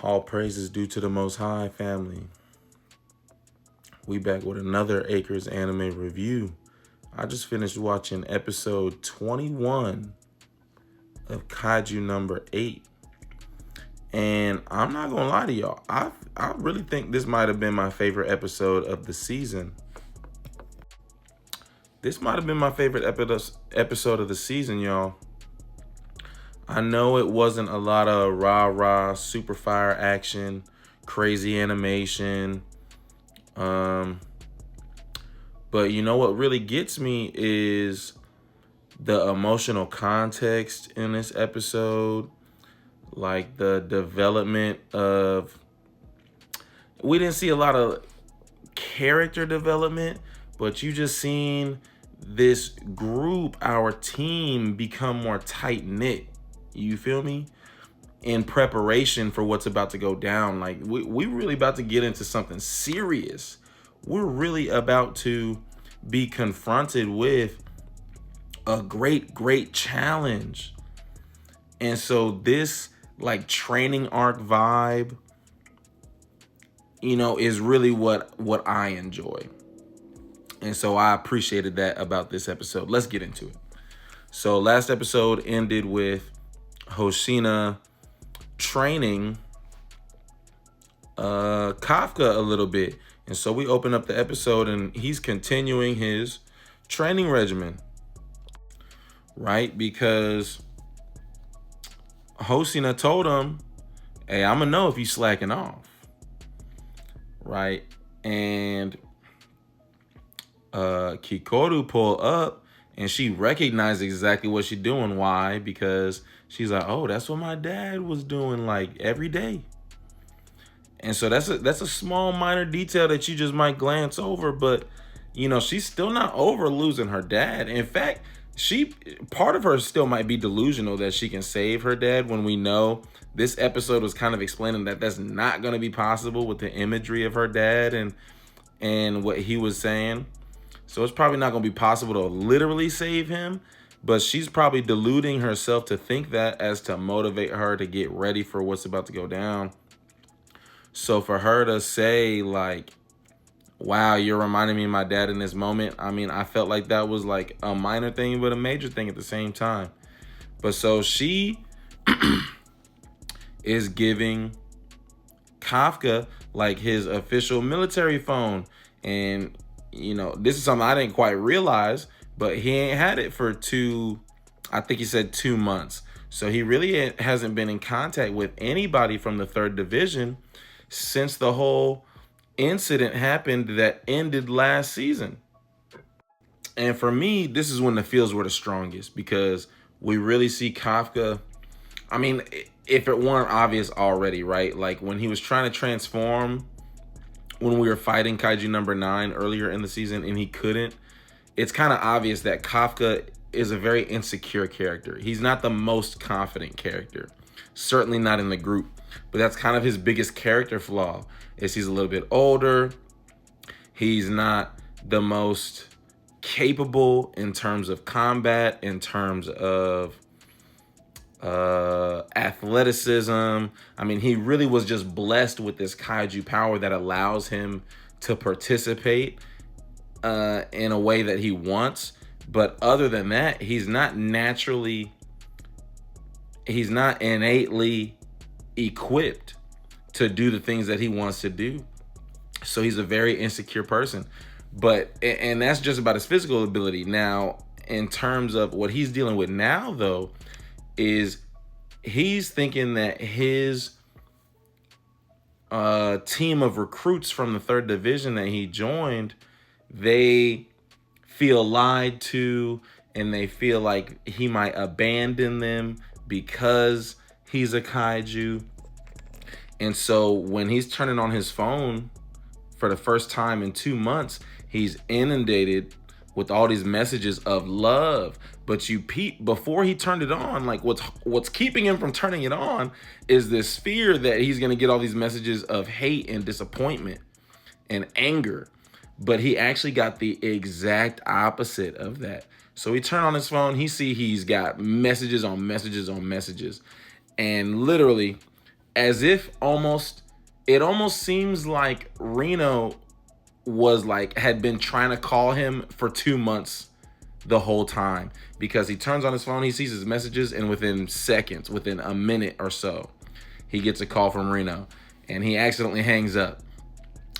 All praises due to the Most High, family. We back with another Acres anime review. I just finished watching episode 21 of KAJIU number 8. And I'm not gonna lie to y'all, I really think this might have been my favorite episode of the season. This might have been my favorite episode of the season, y'all. I know it wasn't a lot of rah-rah, super fire action, crazy animation. But you know what really gets me is the emotional context in this episode. Like the development of... We didn't see a lot of character development, but you just seen this group, our team, become more tight-knit. You feel me? In preparation for what's about to go down. Like we really about to get into something serious. We're really about to be confronted with a great challenge. And so this like training arc vibe, is really what I enjoy. And so I appreciated that about this episode. Let's get into it. So last episode ended with Hoshina training Kafka a little bit. And so we open up the episode and he's continuing his training regimen, right? Because Hoshina told him, hey, I'm gonna know if you slacking off, right? And Kikoru pulled up and she recognized exactly what she's doing. Why? Because she's like, oh, that's what my dad was doing like every day. And so that's a small minor detail that you just might glance over, but she's still not over losing her dad. In fact, part of her still might be delusional that she can save her dad, when we know this episode was kind of explaining that that's not going to be possible with the imagery of her dad and what he was saying. So it's probably not going to be possible to literally save him, but she's probably deluding herself to think that as to motivate her to get ready for what's about to go down. So for her to say like, wow, you're reminding me of my dad in this moment. I mean, I felt like that was like a minor thing, but a major thing at the same time. But so she is giving Kafka like his official military phone. And, this is something I didn't quite realize, but he ain't had it for I think he said 2 months. So he really hasn't been in contact with anybody from the 3rd Division since the whole incident happened that ended last season. And for me, this is when the feels were the strongest, because we really see Kafka. I mean, if it weren't obvious already, right? Like when he was trying to transform when we were fighting Kaiju number 9 earlier in the season and he couldn't, it's kind of obvious that Kafka is a very insecure character. He's not the most confident character, certainly not in the group. But that's kind of his biggest character flaw, is he's a little bit older. He's not the most capable in terms of combat, in terms of athleticism. I mean, he really was just blessed with this kaiju power that allows him to participate in a way that he wants. But other than that, he's not innately equipped to do the things that he wants to do. So he's a very insecure person. And that's just about his physical ability. Now, in terms of what he's dealing with now, though, is he's thinking that his team of recruits from the 3rd Division that he joined, they feel lied to, and they feel like he might abandon them because he's a kaiju. And so when he's turning on his phone for the first time in 2 months, he's inundated with all these messages of love. But before he turned it on, like what's keeping him from turning it on is this fear that he's going to get all these messages of hate and disappointment and anger. But he actually got the exact opposite of that. So he turned on his phone, he's got messages on messages on messages. And literally as if it almost seems like Reno was like, had been trying to call him for 2 months the whole time, because he turns on his phone, he sees his messages, and within seconds, within a minute or so, he gets a call from Reno, and he accidentally hangs up.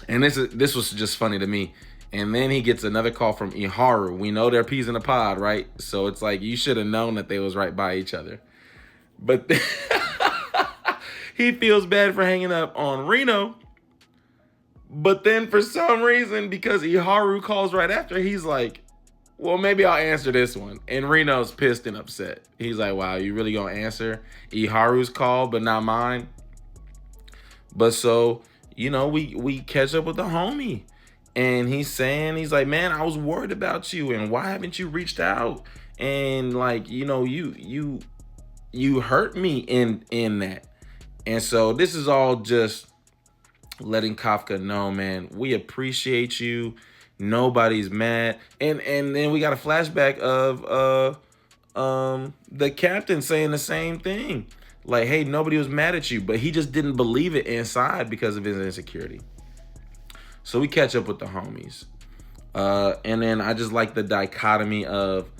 And this was just funny to me. And then he gets another call from Iharu. We know they're peas in a pod, right? So it's like, you should have known that they was right by each other. But he feels bad for hanging up on Reno. But then for some reason, because Iharu calls right after, he's like, well, maybe I'll answer this one. And Reno's pissed and upset. He's like, wow, you really gonna answer Iharu's call but not mine? But so, we catch up with the homie. And he's like, man, I was worried about you, and why haven't you reached out? And like, you hurt me in that. And so this is all just letting Kafka know, man, we appreciate you. Nobody's mad. And then we got a flashback of the captain saying the same thing. Like, hey, nobody was mad at you, but he just didn't believe it inside because of his insecurity. So we catch up with the homies. And then I just like the dichotomy of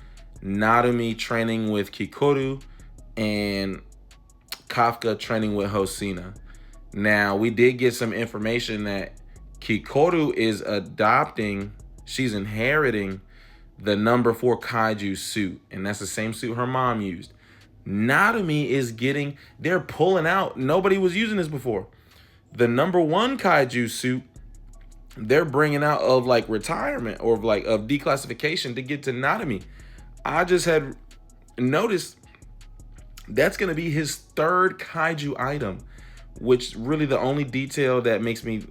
Narumi training with Kikoru and Kafka training with Hosina. Now, we did get some information that Kikoru is she's inheriting the number 4 Kaiju suit. And that's the same suit her mom used. Narumi is they're pulling out. Nobody was using this before. The number 1 Kaiju suit, they're bringing out of like retirement or like of declassification to get to Narumi. I just had noticed that's going to be his 3rd Kaiju item, which really the only detail that makes me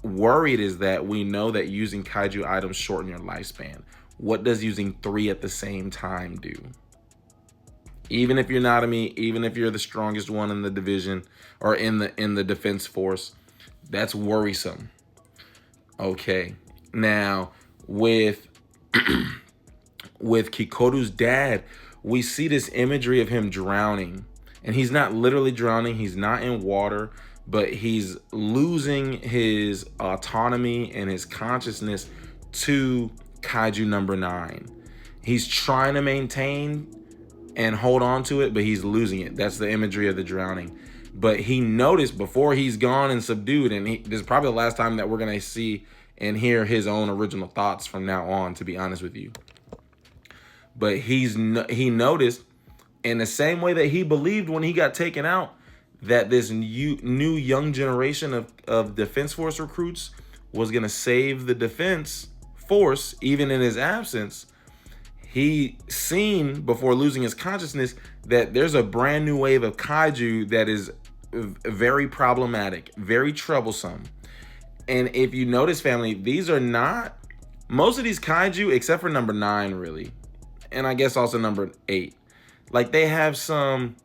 worried is that we know that using Kaiju items shorten your lifespan. What does using 3 at the same time do? Even if you're Narumi, even if you're the strongest one in the division or in the defense force, that's worrisome. Okay, now with Kikoru's dad, we see this imagery of him drowning, and he's not literally drowning. He's not in water, but he's losing his autonomy and his consciousness to Kaiju number 9. He's trying to maintain and hold on to it, but he's losing it. That's the imagery of the drowning. But he noticed before he's gone and subdued, and this is probably the last time that we're going to see and hear his own original thoughts from now on, to be honest with you. But he noticed, in the same way that he believed when he got taken out, that this new young generation of Defense Force recruits was going to save the Defense Force, even in his absence. He seen, before losing his consciousness, that there's a brand new wave of Kaiju that is very problematic, very troublesome. And if you notice, family, these are not, most of these Kaiju, except for number 9, really, and I guess also number 8, like they have some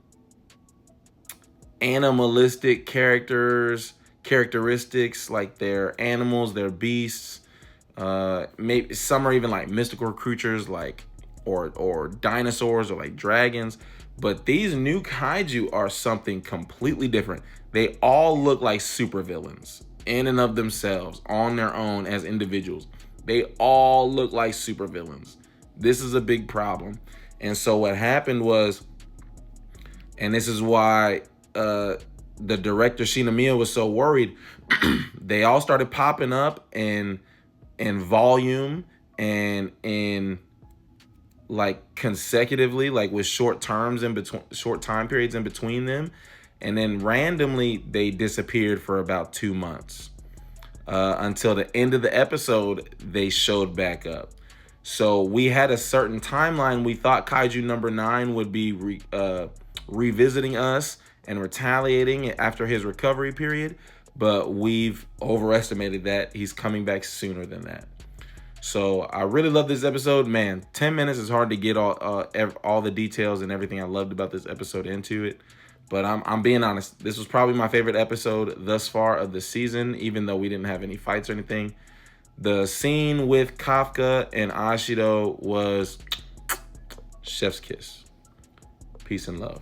animalistic characteristics, like they're animals, they're beasts. Maybe some are even like mystical creatures, like or dinosaurs or like dragons. But these new Kaiju are something completely different. They all look like supervillains in and of themselves, on their own as individuals. They all look like supervillains. This is a big problem. And so what happened was, and this is why the director Shinomiya was so worried, they all started popping up in volume and in like consecutively, like with short time periods in between them, and then randomly they disappeared for about 2 months until the end of the episode. They showed back up. So we had a certain timeline. We thought Kaiju number 9 would be revisiting us and retaliating after his recovery period, but we've overestimated that. He's coming back sooner than that. So I really love this episode, man. 10 minutes is hard to get all the details and everything I loved about this episode into it. But I'm being honest. This was probably my favorite episode thus far of the season, even though we didn't have any fights or anything. The scene with Kafka and Ashido was chef's kiss. Peace and love.